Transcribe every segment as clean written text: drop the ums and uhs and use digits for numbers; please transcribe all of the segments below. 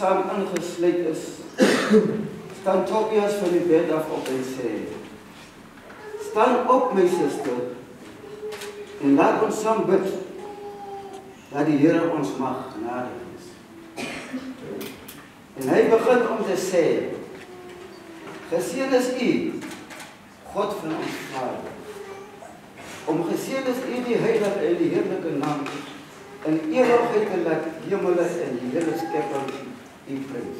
saam ingesluit is, staan Tobias van die bed af op en sê, staan op my suster, en laat ons saam bid, dat die Here ons mag genadig is. En hy begin om te sê, geseën is U, God van ons Vader, om geseën is U die heilige en die heerlijke naam, in ewigheid te laat hemele en die hele skepping U prys.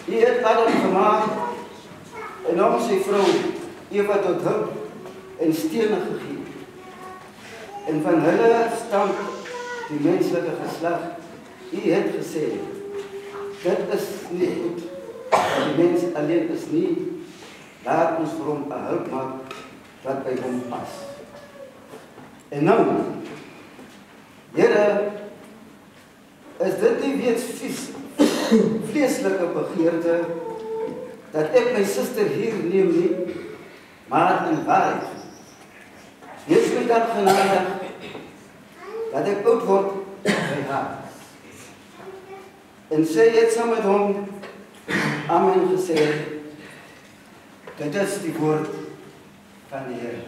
U het Adam gemaak, en hom sy vrou, Eva tot hulp en stene gegee. En van hulle stam die menslike geslag. U het gesê, dit is nie goed. Die mens alleen is nie, laat ons vir hom 'n hulp maak wat by hom pas. En nou, Here, is dit nie weer vleeslike begeerte dat ek my suster hier neem nie, maar in waarheid. Wees my dan genadig dat ek oud word by haar. En sy het saam met hom amen gesê, dit is die woord van die Here.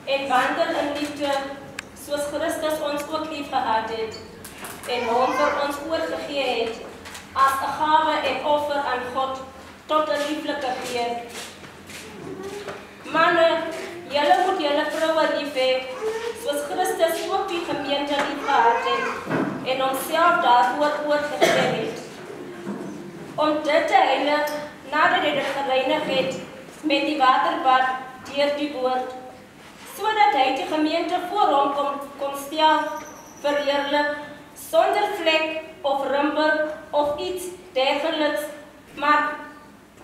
En wandel in liefde, soos Christus ons ook lief gehad het, en hom vir ons oorgegee het, as 'n gawe en offer aan God, tot 'n lieflike geur. Manne, julle moet julle vroue lief hê, soos Christus ook die gemeente lief gehad het, en homself daarvoor oorgegee het. Om dit te heilig, nadat hy dit gereinig het, met die waterbad deur die woord, sodat hy die gemeente voor hom kon stel, verheerlik, sonder vlek of rimpel of iets dergeliks, maar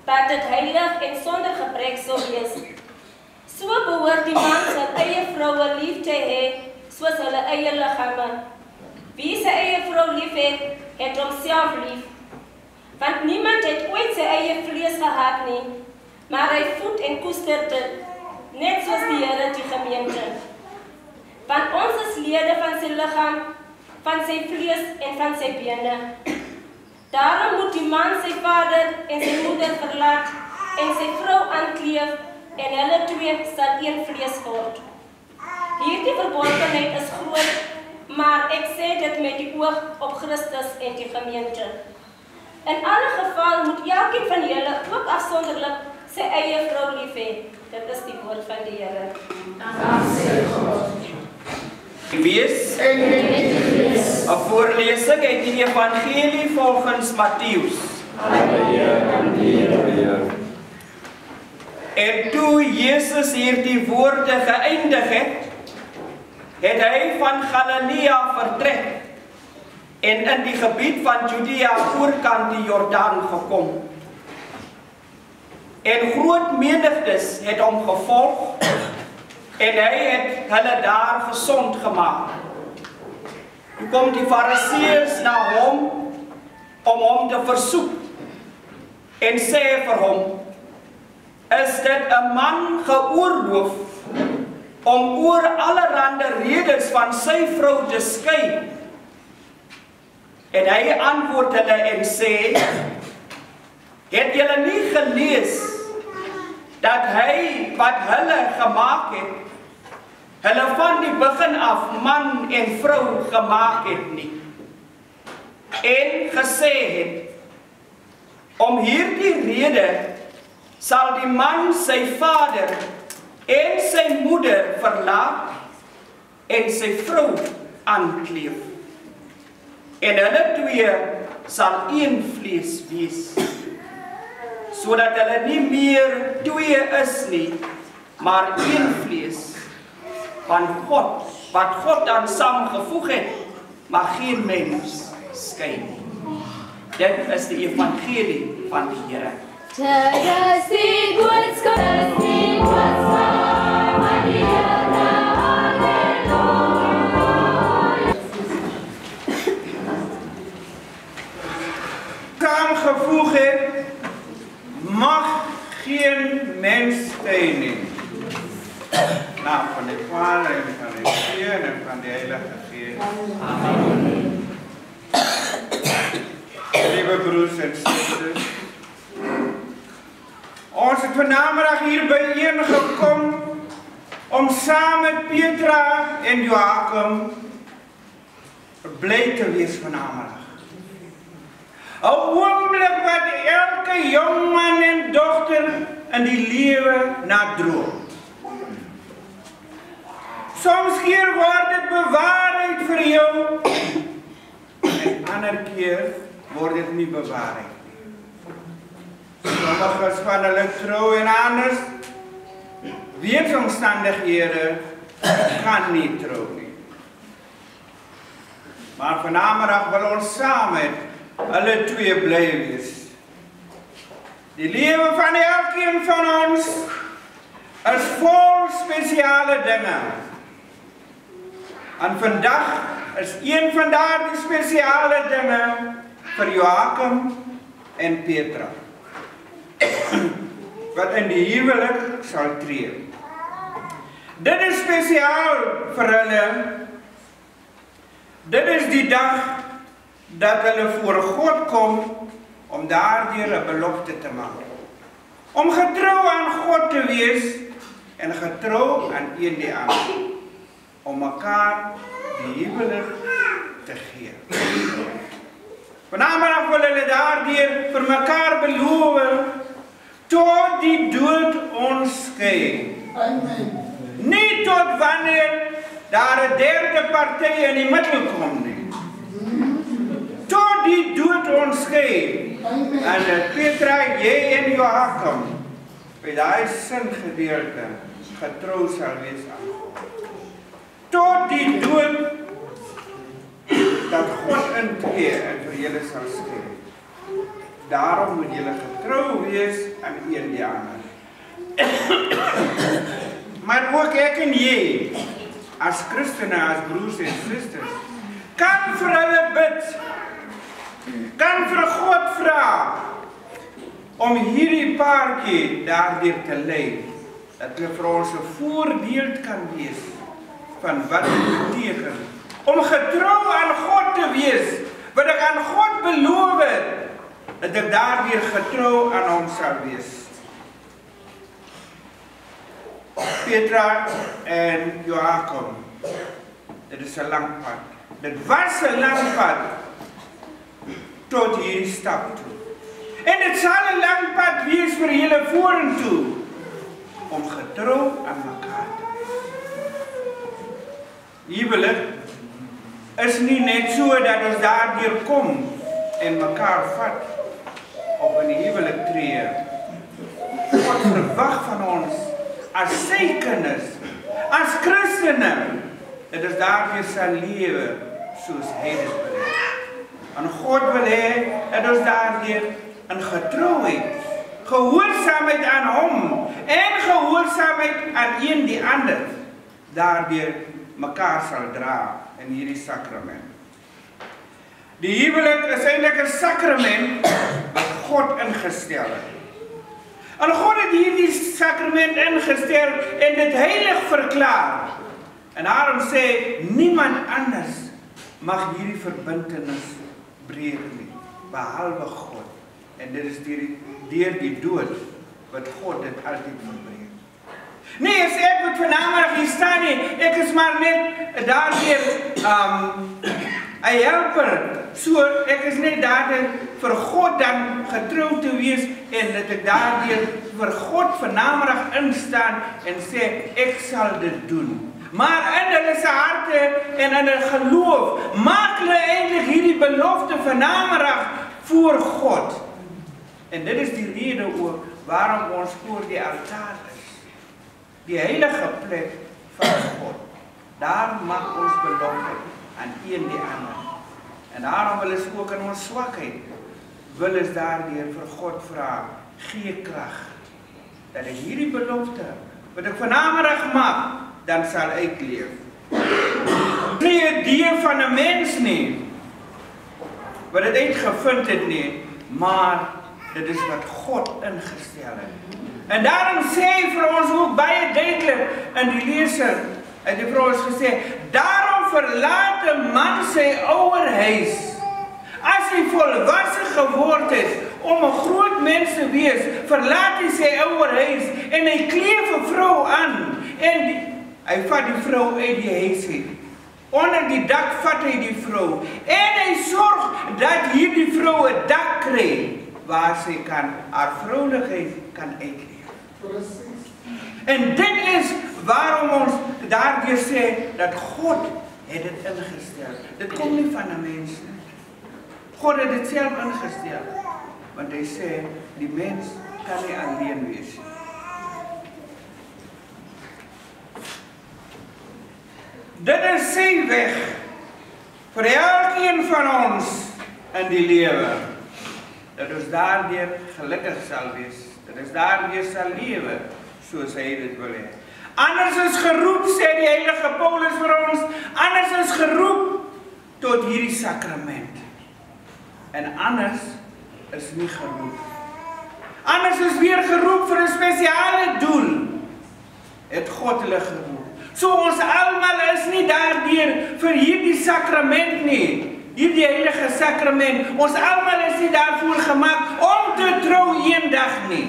dat dit heilig en sonder gebrek sou wees. So behoort die man sy eie vroue lief te hê, soos hulle eie liggame. Wie sy eie vrou lief het, het homself lief. Want niemand het ooit sy eie vlees gehad nie, maar hy voed en koester dit, net soos die Here die gemeente. Want ons is lede van sy liggaam, van sy vlees en van sy bene. Daarom moet die man sy vader en sy moeder verlaat en sy vrou aankleef en hulle twee sal een vlees word. Hierdie verbondenheid is groot, maar ek sê dit met die oog op Christus en die gemeente. In alle geval moet elkeen van julle ook afsonderlik sy eie vrou lief hê. Dit is die woord van die Here. Wees 'n voorlesing uit die Evangelie volgens Matteus. En toe Jesus hierdie woorde geëindig het hy van Galilea vertrek en in die gebied van Judea oorkant die Jordaan gekom. En groot menigtes het hom gevolg en hy het hulle daar gesond gemaak. Toe kom die Fariseërs na hom om hom te versoek en sê vir hom, is dit 'n man geoorloof om oor allerhande redes van sy vrou te skei? En hy antwoord hulle en sê, het julle nie gelees dat hy wat hulle gemaak het, hulle van die begin af man en vrou gemaak het nie, en gesê het, om hierdie rede sal die man sy vader en sy moeder verlaat en sy vrou aankleef, en hulle twee sal een vlees wees. sodat hulle nie meer twee is nie, maar een vlees. Want God, wat God dan saamgevoeg het, mag geen mens skei nie. Dit is die evangelie van die Here. Dit is die boodskap van die Here. Saamgevoeg het, mag geen mens skei nie. Nou, van die Vader en van die Seun en van die Heilige Gees. Amen. Lieve broers en susters, ons het vanmiddag hier bijeen gekom om saam met Petra en Joachim bly te wees vanmiddag. 'n oomblik wat elke jong man en dogter in die lewe na droom. Soms keer word dit bewaarheid vir jou, en ander keer word dit nie bewaarheid nie. Sommiges van hulle trou en anders, weensomstandighede kan nie trou nie. Maar vanmiddag wil ons saam met hulle twee bly wees. Die lewe van elkeen van ons is vol spesiale dinge. En vandag is een van daardie spesiale dinge vir Joachim en Petra, wat in die huwelik sal tree. Dit is spesiaal vir hulle. Dit is die dag dat hulle voor God kom om daardeur 'n belofte te maak. Om getrou aan God te wees en getrou aan een die ander. Om mekaar die huwelik te gee. Vanmiddag wil hulle daardeur vir mekaar beloof tot die dood ons skei. Amen. Nie tot wanneer daar 'n derde party in die middel kom nie. Tot die dood ons skei. En Petra, jy en Joachim, by daai singedeelte getrou sal wees aan God. Tot die dood dat God intree en vir julle sal skei. Daarom moet julle getrou wees aan een die ander. Maar ook ek en jy, as Christene, as broers en susters, kan vir hulle bid, kan vir God vra om hierdie paartjie daardeur te lei, dat hulle vir ons 'n voorbeeld kan wees van wat dit beteken om getrou aan God te wees, wat ek aan God beloof het, dat ek daardeur getrou aan hom sal wees. Petra en Joachim, dit is 'n lang pad. Dit was 'n lang pad tot hierdie stap toe. En dit sal 'n lang pad wees vir julle vorentoe om getrou aan mekaar te wees. Huwelik is nie net so dat ons daardeur kom en mekaar vat op in die huwelik tree. God verwag van ons as sy kinders, as Christene, dit is daardeur sal lewe soos hy dit wil hê. En God wil hê dat ons daardeur in getrouheid, gehoorsaamheid aan hom en gehoorsaamheid aan een die ander, daardeur mekaar sal dra in hierdie sakrament. Die huwelik is eintlik 'n sakrament wat God ingestel het. En God het hierdie sakrament ingestel en dit heilig verklaar. En daarom sê niemand anders mag hierdie verbintenis breek nie, behalwe God. En dit is deur die dood wat God dit altyd verbreek. Nee, as ek moet vanmiddag hier staan nie, ek is maar net daardeur 'n helper. So ek is net daardeur vir God dan getrou te wees en dat ek daardeur vir God vanmiddag instaan en sê ek sal dit doen. Maar in hulle se harte en in hulle geloof maak hulle eintlik hierdie belofte vanmiddag voor God. En dit is die rede ook waarom ons voor die altaar is. Die heilige plek van God. Daar mag ons belofte aan een die ander. En daarom wil ons ook in ons swakheid, wil ons daardeur vir God vra, gee krag, dat ek hierdie belofte, wat ek vanmiddag maak, dan sal ek leef. Nie 'n idee van 'n mens nie, wat dit uitgevind het nie, maar dit is wat God ingestel het. En daarom sê hy vir ons ook baie duidelik in die lesing, het hy vir ons gesê, daarom verlaat 'n man sy ouerhuis, as hy volwasse geword het, om 'n groot mens te wees, verlaat hy sy ouerhuis, en hy kleef 'n vrou aan, en hy vat die vrou uit die huis uit. Onder die dak vat hy die vrou, en hy sorg dat hierdie vrou 'n dak kry, waar sy kan haar vroulikheid kan uitleef. En dit is waarom ons daardeur sê, dat God het dit ingestel. Dit kom nie van 'n mens nie. God het dit self ingestel, want hy sê, die mens kan nie alleen wees. Dit is sy weg, vir elkeen van ons in die lewe, dat ons daardeur gelukkig sal wees, dat ons daardeur sal lewe, soos hy dit wil hê. Anders is geroep, sê die heilige Paulus vir ons, anders is geroep tot hierdie sakrament. En anders is nie geroep. Anders is weer geroep vir 'n spesiale doel. Het God hulle geroep. So ons almal is nie daardeur vir hierdie sakrament nie. Hierdie heilige sakrament. Ons almal is nie daarvoor gemaak om te trou eendag nie.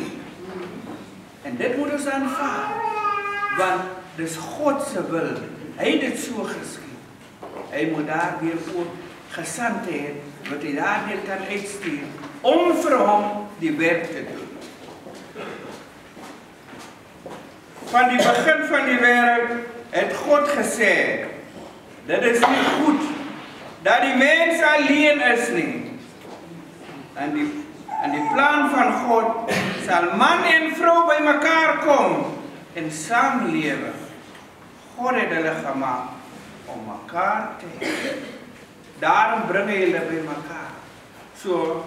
En dit moet ons aanvaar. Want dis God se wil. Hy het dit so geskied. Hy moet daardeur ook gesande hê, wat hy daardeur kan uitstuur, om vir hom die werk te doen. Van die begin van die wêreld het God gesê, dit is nie goed dat die mens alleen is nie. En die plan van God sal man en vrou by mekaar kom en saamlewe. God het hulle gemaak om mekaar te hê. Daarom bring hy hulle by mekaar. So,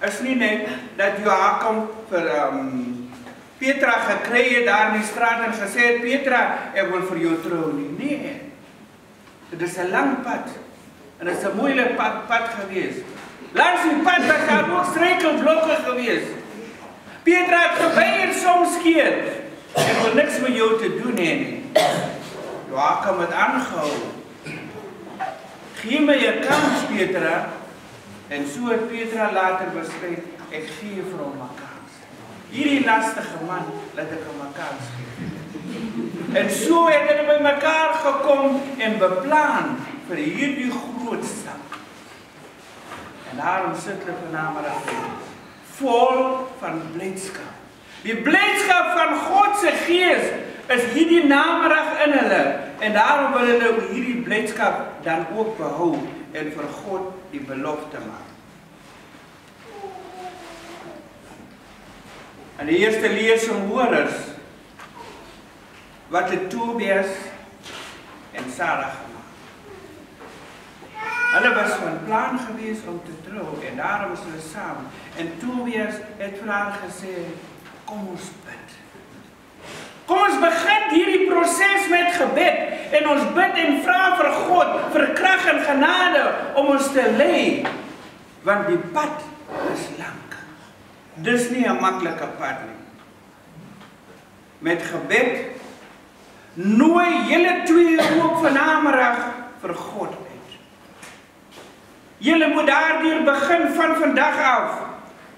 is nie net dat Joachim vir Petra gekry het daar in die straat en gesê het, Petra, ek wil vir jou trou nie. Nee, dit is 'n lang pad. En dit is 'n moeilike pad gewees. Langs die pad was daar ook struikelblokke gewees. Petra het geweier soms keer. Ek wil niks met jou te doen hê nie. Joachim het aangehou. Gee my 'n kans, Petra. En so het Petra later besluit, ek gee vir hom 'n kans. Hierdie lastige man, laat ek hom 'n kans gee. En so het hulle by mekaar gekom en beplan vir hierdie groot stap. En daarom sit hulle vanmiddag vol van blydskap. Die blydskap van God se Gees is hierdie namiddag in hulle. En daarom wil hulle hierdie blydskap dan ook behou en vir God die belofte maak. En die eerste lesing hoor is wat het Tobias en Sarah gemaak. Hulle was van plan gewees om te trou en daarom is hulle saam. En Tobias het vir haar gesê, kom ons bid. Kom ons begin hierdie proses met gebed en ons bid en vra vir God vir krag en genade om ons te lei, want die pad is lank. Dis nie 'n maklike pad nie. Met gebed nooi julle twee ook vanmiddag vir God uit. Julle moet daardeur begin van vandag af,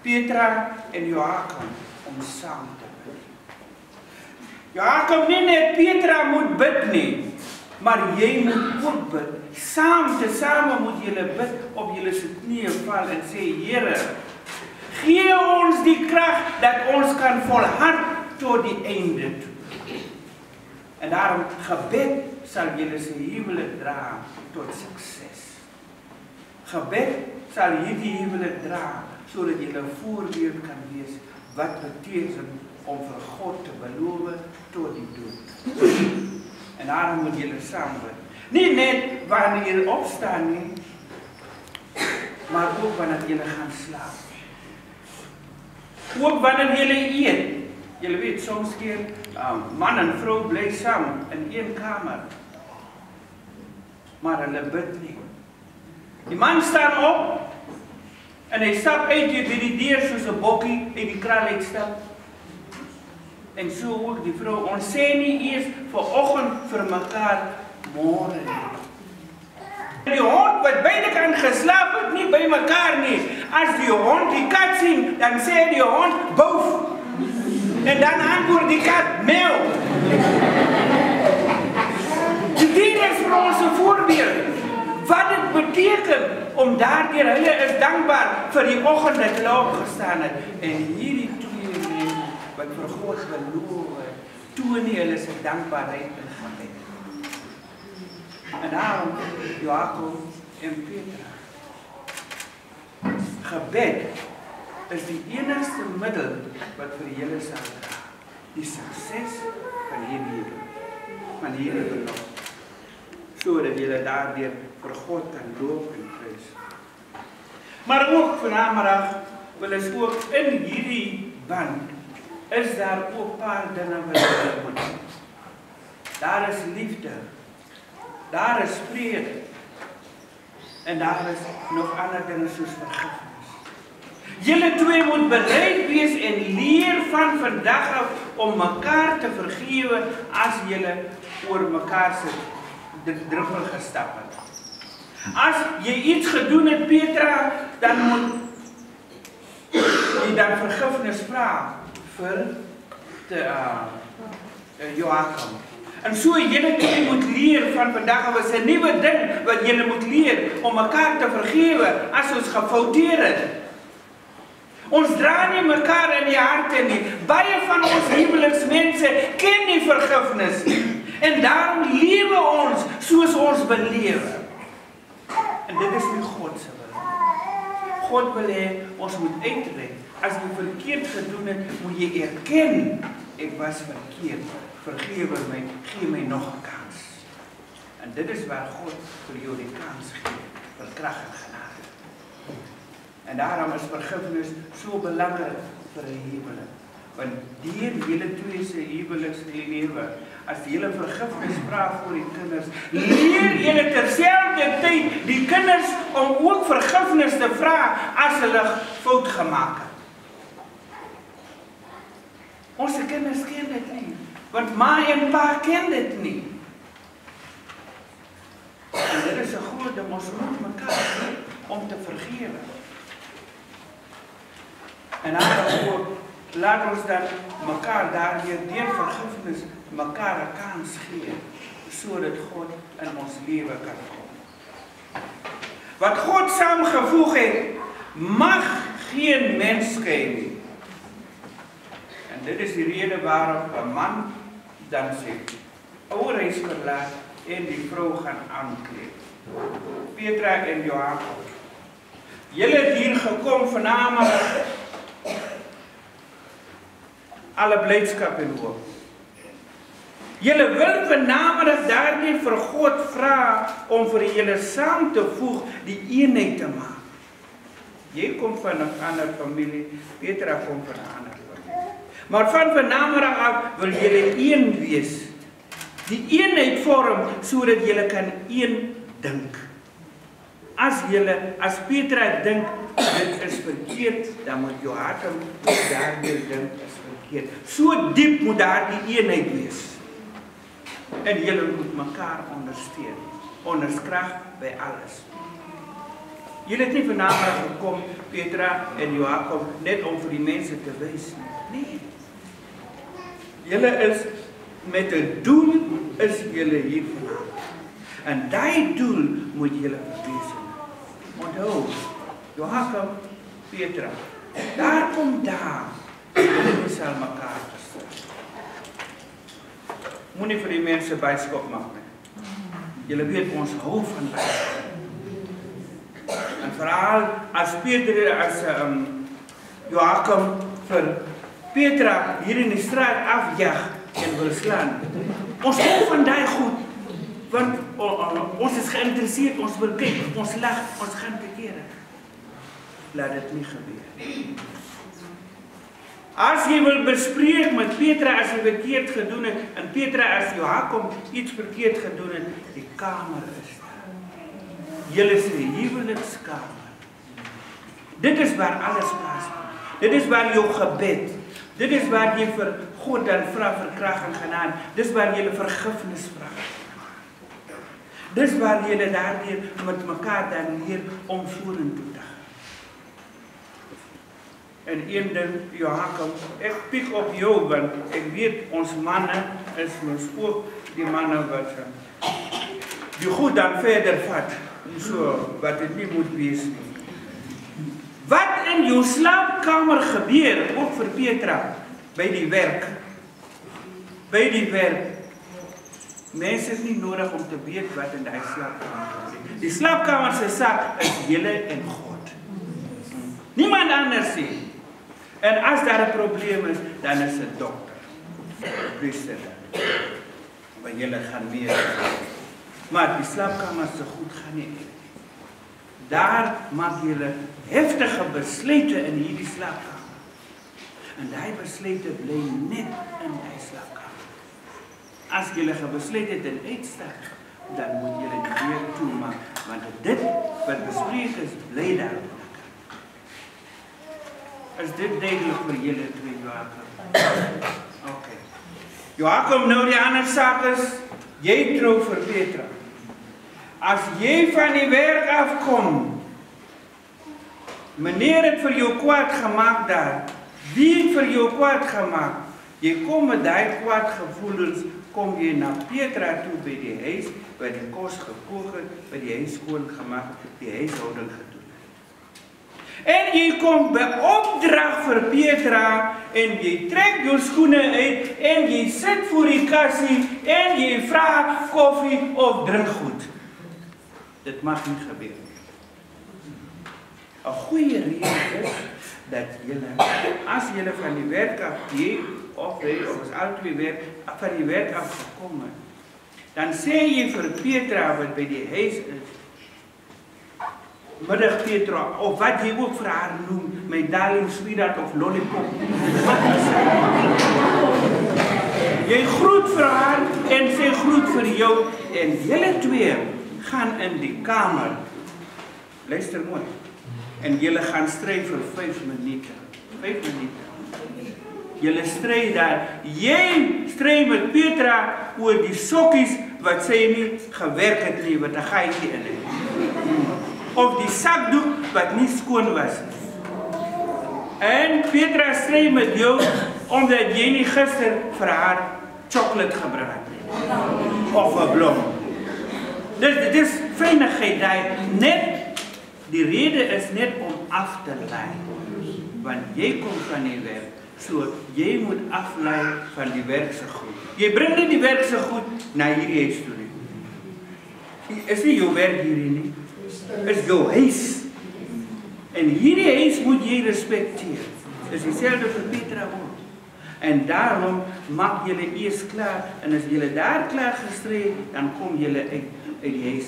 Petra en Joachim, om saam te bid. Joachim nie net Petra moet bid nie, maar jy moet ook bid. Tesame moet julle bid, op julle se knieë val en sê, Here, gee ons die krag dat ons kan volhard tot die einde toe. En daarom gebed sal julle se huwelik dra tot sukses. Gebed sal hierdie huwelik dra sodat julle 'n voorbeeld kan wees wat beteken om vir God te beloof tot die dood. En daarom moet julle saam bid. Nie net wanneer julle opstaan nie, maar ook wanneer julle gaan slaap. Ook wanneer julle eet. Julle weet, soms keer man en vrou bly saam in een kamer. Maar hulle bid nie. Die man staan op en hy stap uit by die deur soos 'n bokkie uit die kraal uitstap. En so ook die vrou, ons sê nie eers vanoggend vir mekaar môre nie. Die hond wat buitekant geslaap het nie by mekaar nie. As die hond die kat sien, dan sê die hond boef. En dan antwoord die kat meeuw. Die dier is vir ons 'n voorbeeld. Wat dit beteken om daardeur, hulle is dankbaar vir die oggend dat hulle opgestaan het. En hierdie twee mense wat vir God beloof, toon nie hulle se dankbaarheid in gebed. En daarom Jakob en Petrus. Gebed is die enigste middel wat vir julle sal dra. Die sukses van hierdie belofte. Sodat julle daardeur vir God kan loof en prys. Maar ook vanmiddag wil ons ook in hierdie band is daar ook paar dinge wat ons moet. Daar is liefde. Daar is vrede. En daar is nog ander dinge soos vergifnis. Julle twee moet bereid wees en leer van vandag af om mekaar te vergewe as julle oor mekaar se druppel gestap het. As jy iets gedoen het, Petra, dan moet jy dan vergifnis vra vir Joachim. En so julle twee moet leer van vandag af is 'n nuwe ding wat julle moet leer om mekaar te vergewe as ons gefouteer het. Ons dra nie mekaar in die harte nie. Baie van ons huweliksmense ken nie vergifnis nie. En daarom lewe ons soos ons belewe. En dit is nie God se wil. God wil hê ons moet uittrek. As jy verkeerd gedoen het, moet jy erken ek was verkeerd. Vergewe my, gee my nog 'n kans. En dit is waar God vir jou die kans gee, vir krag en genade. En daarom is vergifnis so belangrik vir 'n huwelik. Want deur julle twee se huwelikslewe, as julle vergifnis vra vir die kinders, leer julle terselfdertyd die kinders om ook vergifnis te vra as hulle fout gemaak het. Ons kinders ken dit nie. Want ma en pa ken dit nie. En dit is 'n groot ding, ons moet mekaar om te vergewe. En dan ook, laat ons dan mekaar daardeur deur vergifnis mekaar 'n kans gee, sodat God in ons lewe kan kom. Wat God saamgevoeg het, mag geen mens skei nie. En dit is die rede waarom 'n man dan sê, ouerhuis verlaat en die vrou gaan aankleed. Petra en Joachim, julle het hier gekom vanavond, alle blydskap en hoop. Julle wil vanavond daardie vir God vra om vir julle saam te voeg, die eenheid te maak. Jy kom van 'n ander familie, Petra kom van 'n ander familie. Maar van vanavond af wil julle een wees. Die eenheid vorm sodat julle kan een dink. As Petra dink dit is verkeerd, dan moet Joachim daardie dink is verkeerd. So diep moet daar die eenheid wees. En julle moet mekaar ondersteun. Onderskrag by alles. Julle het nie vanavond gekom, Petra en Joachim, net om vir die mense te wys nie. Nee. Julle is met 'n doel is julle hier vanavond. En daai doel moet julle verwesenlik. Onthou, Joachim, Petra, daar kom daar. Julle sal mekaar verstaan. Moenie vir die mense byskop maak nie. Julle weet ons hou van byskop. En veral as Petra, Joachim vir Petra hier in die straat afjag en wil slaan. Ons hou van daai goed, want ons is geïnteresseerd, ons wil kyk, ons lag, ons gaan bekeer. Laat dit nie gebeur. As jy wil bespreek met Petra as jy verkeerd gedoen het, en Petra as Joachim iets verkeerd gedoen het, die kamer is daar. Julle is die huwelikskamer. Dit is waar alles plaasvind. Dit is waar jou gebed, dit is waar jy vir God dan vra vir krag en genade, dit is waar jy vergifnis vra. Dis waar jy daardeur met mekaar dan leer om vorentoe te gaan. En een ding, Joachim, ek piek op jou, want ek weet, ons manne is ons ook die manne wat die goed dan verder vat, so wat het nie moet wees nie. Wat in jou slaapkamer gebeur, ook vir Petra, by die werk. By die werk. Mense is nie nodig om te weet wat in die slaapkamer gebeur. Die slaapkamer se saak is julle en God. Niemand anders nie. En as daar 'n probleem is, dan is dit dokter. Priester. Maar julle gaan weer. Maar die slaapkamer se goed gaan nie. Daar maak julle heftige besluite in hierdie slaapkamer. En daai besluite bly net in die slaapkamer. As julle gebesluit het en uitstap, dan moet julle die deur toemaak, want dit wat bespreek is, bly daar. Is dit duidelik vir julle twee, Joachim? Okay. Joachim, nou die ander saak is, jy trou vir Petra. As jy van die werk afkom, meneer het vir jou kwaad gemaak daar, wie het vir jou kwaad gemaak? Jy kom met die kwaad gevoelens, kom jy na Petra toe by die huis, by die kos gekook het, by die huis skoon gemaak, die huishouding gedoen. En jy kom by opdrag vir Petra, en jy trek jou skoene uit, en jy sit voor die kassie, en jy vra koffie of drink goed. Dit mag nie gebeur. 'n Goeie rede is, dat julle, as julle van die werk af, jy of jy, of as al twee werk, van die werk af gekom het, dan sê jy vir Petra, wat by die huis is, middag Petra, of wat jy ook vir haar noem, my darling sweetheart of lollipop. Jy groet vir haar, en sy groet vir jou, en julle twee gaan in die kamer. Luister mooi. En julle gaan stry vir 5 minute. 5 minute. Julle stry daar. Jy stry met Petra oor die sokkies wat sy nie gewerk het nie, wat 'n gaatjie in het. Of die sakdoek wat nie skoon was nie. En Petra stry met jou omdat jy nie gister vir haar chocolate gebring het nie. Of 'n blom. Dit is fynigheid daai. Net die rede is net om af te lei. Want jy kom van die werk. So jy moet aflei van die werk se goed. Jy bring nie die werk se goed na hierdie huis toe nie. Is nie jou werk hierdie nie. Is jou huis. En hierdie huis moet jy respekteer. Dis dieselfde vir Petra ook. En daarom maak julle eers klaar. En as julle daar klaar gestry, dan kom julle uit die huis,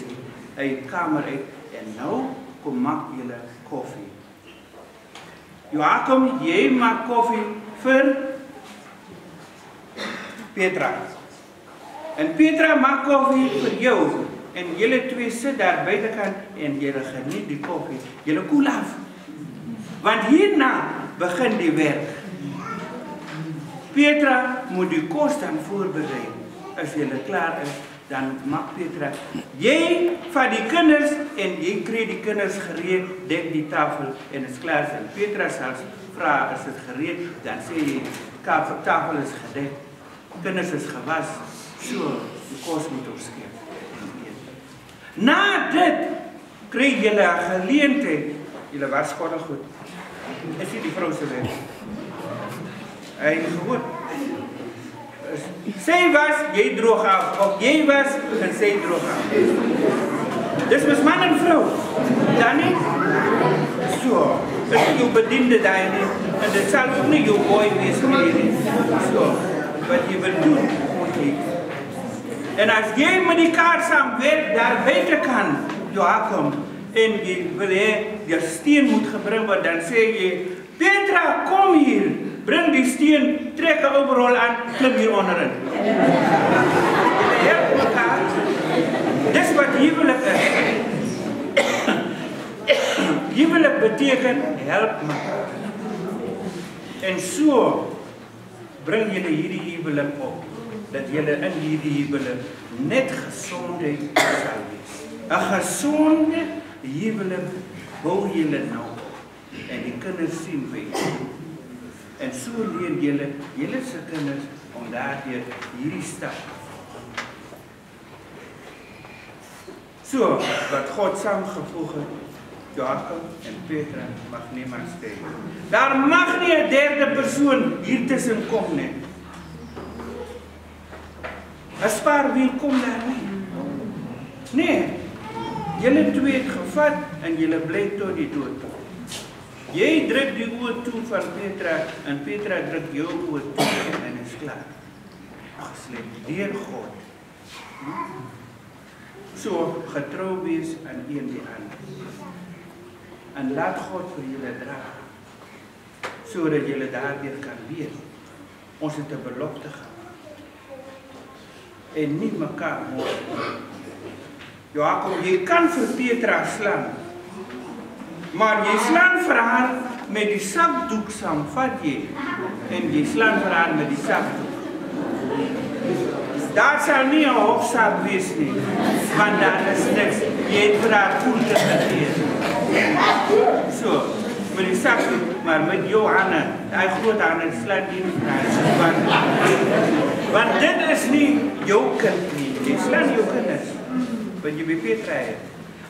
uit die kamer uit. En nou kom maak julle koffie. Joachim, jy maak koffie vir Petra. En Petra maak koffie vir jou. En julle twee sit daar buitekant en julle geniet die koffie. Julle koel af. Want hierna begin die werk. Petra moet die kos dan voorberei. As julle klaar is, dan maak Petra. Jy vat die kinders en jy kry die kinders gereed, dek die tafel en is klaar. En Petra sal vra, is dit gereed? Dan sê jy, tafel is gedek, kinders is gewas, so, die kos moet opskeer. Na dit kry julle 'n geleentheid. Julle was skottel goed. Is nie die vrou se werk. Hy gehoor. Sy was, jy droog af. Of jy was, en sy droog af. Dis mos man en vrou. Dan nie? So, dit is jou bediende daar nie. En dit sal ook nie jou boy wees nie. So, wat jy wil doen, moet jy. En as jy met die kaart saamwerk, daar buitekant, Joachim, en jy wil hê, die steen moet gebring word, dan sê jy, Petra, kom hier, bring die steen, trek 'n overall aan, klim hier onderin. Help mekaar. Dis wat huwelik is. Huwelik beteken help mekaar. En so bring julle hierdie huwelik op, dat julle in hierdie huwelik net gesondheid sal wees. 'n Gesonde huwelik bou julle nou en die kinders sien by julle. En so leer julle se kinders om daardeur hierdie stap. So, wat God saamgevoeg het, Joachim en Petra mag niemand steek. Daar mag nie 'n derde persoon hier tussen kom nie. 'n Spaarwiel kom daar nie. Nee, julle twee het gevat en julle bly tot die dood. Jy druk die oë toe van Petra en Petra druk jou oë toe en is klaar. Afgesluit deur God. So getrou wees aan een die ander. En laat God vir julle dra, sodat julle daardeur kan weet. Ons het 'n belofte gemaak. En nie mekaar moord. Joachim, jy kan vir Petra slaan, maar jy slaan vir haar met die sakdoek saam, vat jy, en jy slaan vir haar met die sakdoek. Daar sal nie 'n hofsaak wees nie, want daar is niks, jy het vir haar koelte gegee. So, met die sakdoek, maar met jou hande, die groot hande, slaan jy nie vir haar. Want dit is nie jou kind nie, jy slaan jou kinders, wat jy by Petra het.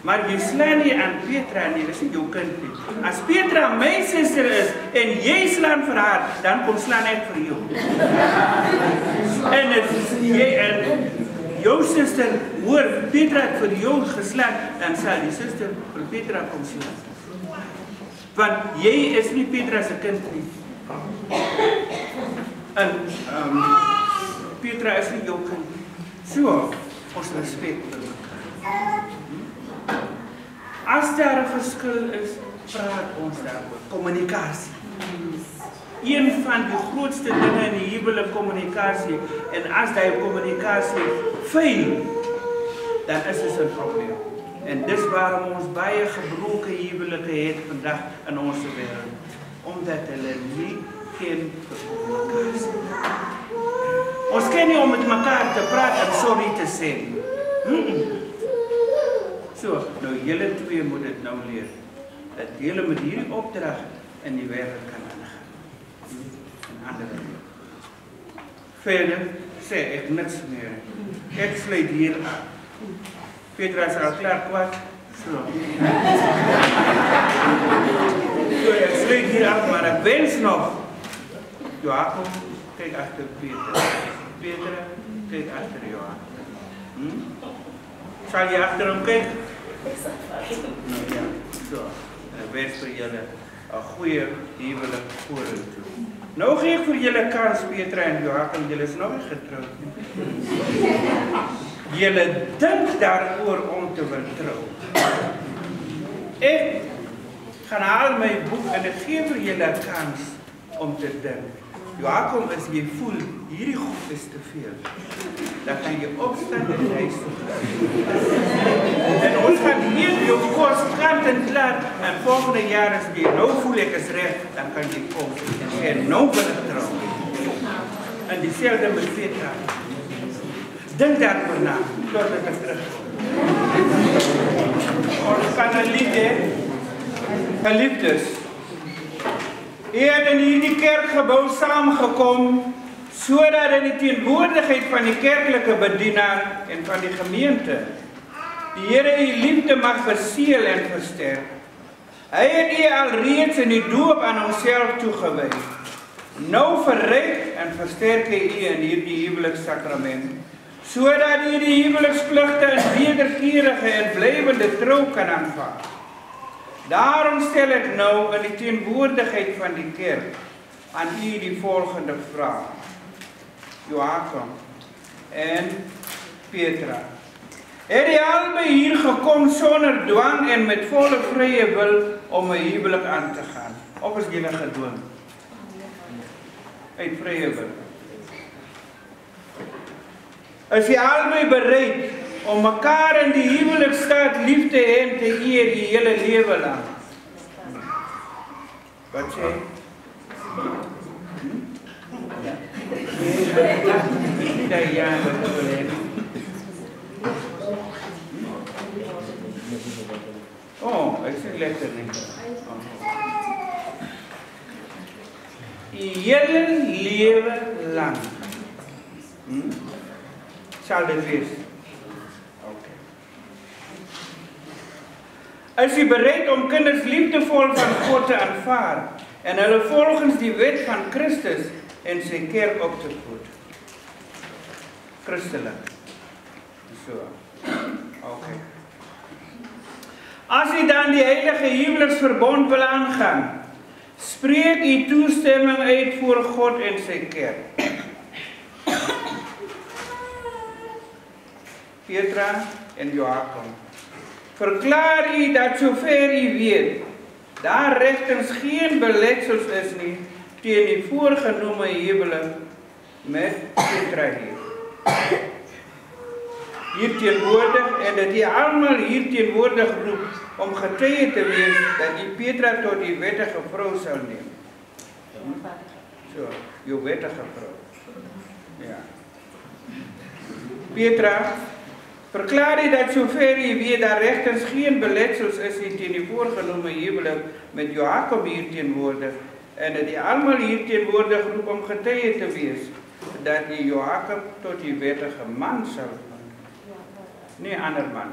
Maar jy slaan nie aan Petra nie, dit is nie jou kind nie. As Petra my suster is en jy slaan vir haar, dan kom slaan ek vir jou. En as jy en jou suster hoor Petra het vir jou geslaan, dan sal die suster vir Petra kom slaan. Want jy is nie Petra se kind nie. En Petra is nie jou kind nie. So, ons respek vir mekaar. As daar 'n verskil is, praat ons daaroor. Kommunikasie. Een van die grootste dinge in die huwelik kommunikasie. En as die kommunikasie fail, dan is dit 'n probleem. En dis waarom ons baie gebroke huwelike het vandag in ons wêreld. Omdat hulle nie ken kommunikasie. Ons ken nie om met mekaar te praat en sorry te sê. So, nou julle twee moet dit nou leer, dat julle met hierdie opdrag in die wêreld kan aangaan. En ander. Verder sê ek niks meer. Ek sluit hier aan. Petra is al klaar kwaad. So. So, ek sluit hier af, maar ek wens nog. Joachim, kyk agter Petra. Petra, kyk agter Joachim. Sal jy agter hom kyk? Nou ja, so. Ek wens vir julle 'n goeie huwelik vorentoe. Nou gee ek vir julle kans, Petra en Joachim, julle is nog nie getroud nie. Julle dink daaroor om te wil trou. Ek gaan haal my boek en ek gee vir julle 'n kans om te dink. Joachim, as jy voel, hierdie goed is te veel, dan kan jy opstaan en huis toe gaan. En ons gaan hier jou kos kant en klaar, en volgende jaar as jy nou voel ek is reg, dan kan jy kom en sê, nou wil ek trou. En dieselfde met Petra. Dink daaroor na, totdat ek terugkom. Ons kan 'n lied hê, geliefdes. U het in hierdie kerkgebou saamgekom, sodat in die teenwoordigheid van die kerklike bedienaar en van die gemeente, die Here u liefde mag verseël en versterk. Hy het u alreeds in die doop aan homself toegewy. Nou verryk en versterk hy u in hierdie huwelikssakrament, sodat u die huwelikspligte in wederkerige en blywende trou kan aanvaar. Daarom stel ek nou in die teenwoordigheid van die kerk aan u die volgende vraag. Joachim en Petra. Het die albei hier gekom sonder dwang en met volle vrye wil om 'n huwelik aan te gaan? Of is julle gedwing? Uit vrye wil. Is jy albei bereid om mekaar in die huwelikstaat lief te hê en te eer die hele lewe lang? Wat sê? Ja, oh, ek sê lekker nie. Die hele lewe lang. Sal dit wees? Okay. Is jy bereid om kinders liefdevol van God te aanvaar en hulle volgens die wet van Christus en sy kerk op te voed? Christelik. So. Okay. As jy dan die heilige huweliksverbond wil aangaan, spreek u toestemming uit voor God en sy kerk. Petra en Joachim. Verklaar u dat sover u weet, daar regtens geen beletsels is nie teen die voorgenome huwelik met Petra hier. Hier teenwoordig en dat jy almal hier teenwoordig roep om getuie te wees dat jy Petra tot die wettige vrou sal neem. So, jou wettige vrou. Ja. Petra, verklaar jy dat sover jy weet daar regtens geen beletsels is teen die voorgenome huwelik met Joachim hier teenwoordig en dat jy almal hier teenwoordig roep om getuie te wees dat jy Joachim tot die wettige man sal neem. Nee, ander man.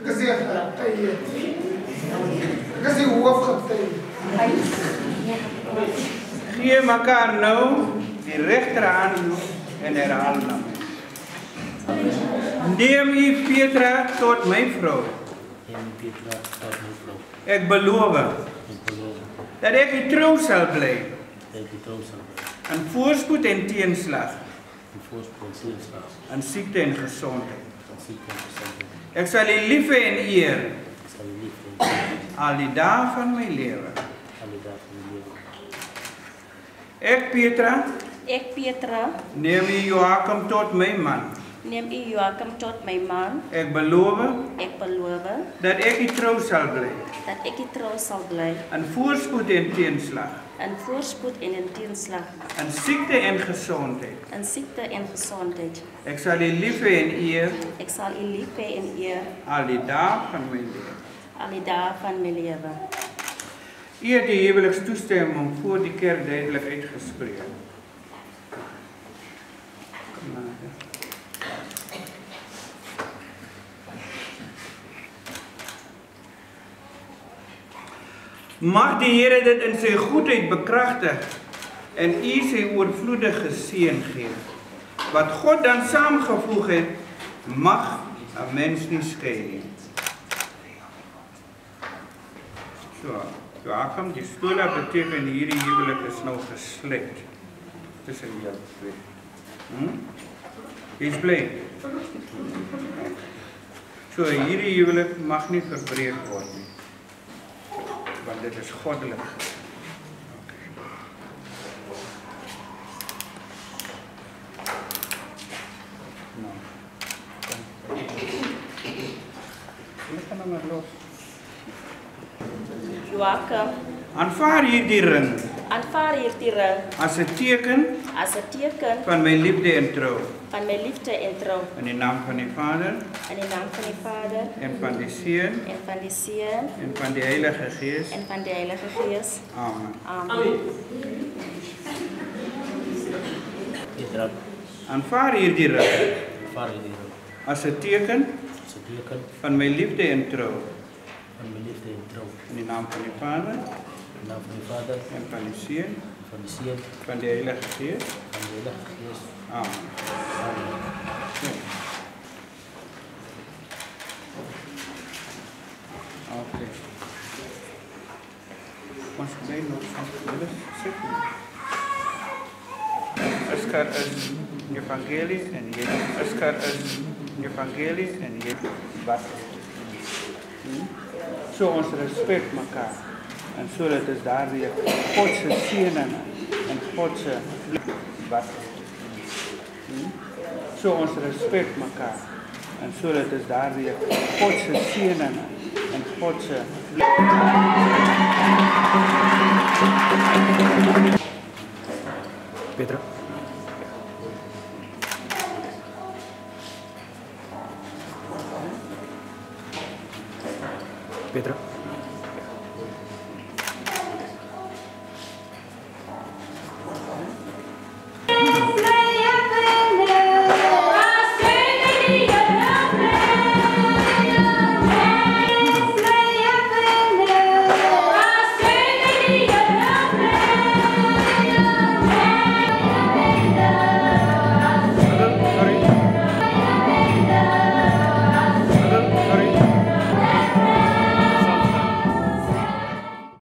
Ek is die getuie. Ek is die hoofgetuie. Gee mekaar nou die regterhand en herhaal na my. Neem u Petra tot my vrou. Ek beloof dat ek u trou sal bly. In voorspoed en teenslag. In siekte en gesondheid. Ek sal u lief hê en eer al die dae van my lewe. Ek Petra, neem u Joachim tot my man. Ek beloof dat ek u trou sal bly. In voorspoed en teenslag. In siekte en gesondheid. Ek sal u lief hê en eer al die dae van my lewe. U het die huwelikstoestemming voor die kerk duidelik uitgespreek. Mag die Here dit in sy goedheid bekragtig en u sy oorvloedige seën gee. Wat God dan saamgevoeg het, mag 'n mens nie skei nie. So, Joachim, die spola beteken hierdie huwelik is nou gesluit tussen julle twee. Is bly. So, hierdie huwelik mag nie verbreek word nie. Want dit is goddelik. Joachim, aanvaar hierdie ring as 'n teken van my liefde en trou. In die naam van die Vader en van die Seun en van die Heilige Gees. Amen. Aanvaar hierdie ring as 'n teken van my liefde en trou. In die naam van die Vader en van die Seun van die Heilige Gees. Amen. Okay. Iskar is evangelie en jy Iskar is evangelie en jy wat. So ons respek mekaar en so dit is daardie God se seëninge en God se wat. So ons respek mekaar en so dit is daardie God se seëninge en God se Pedro. Pedro.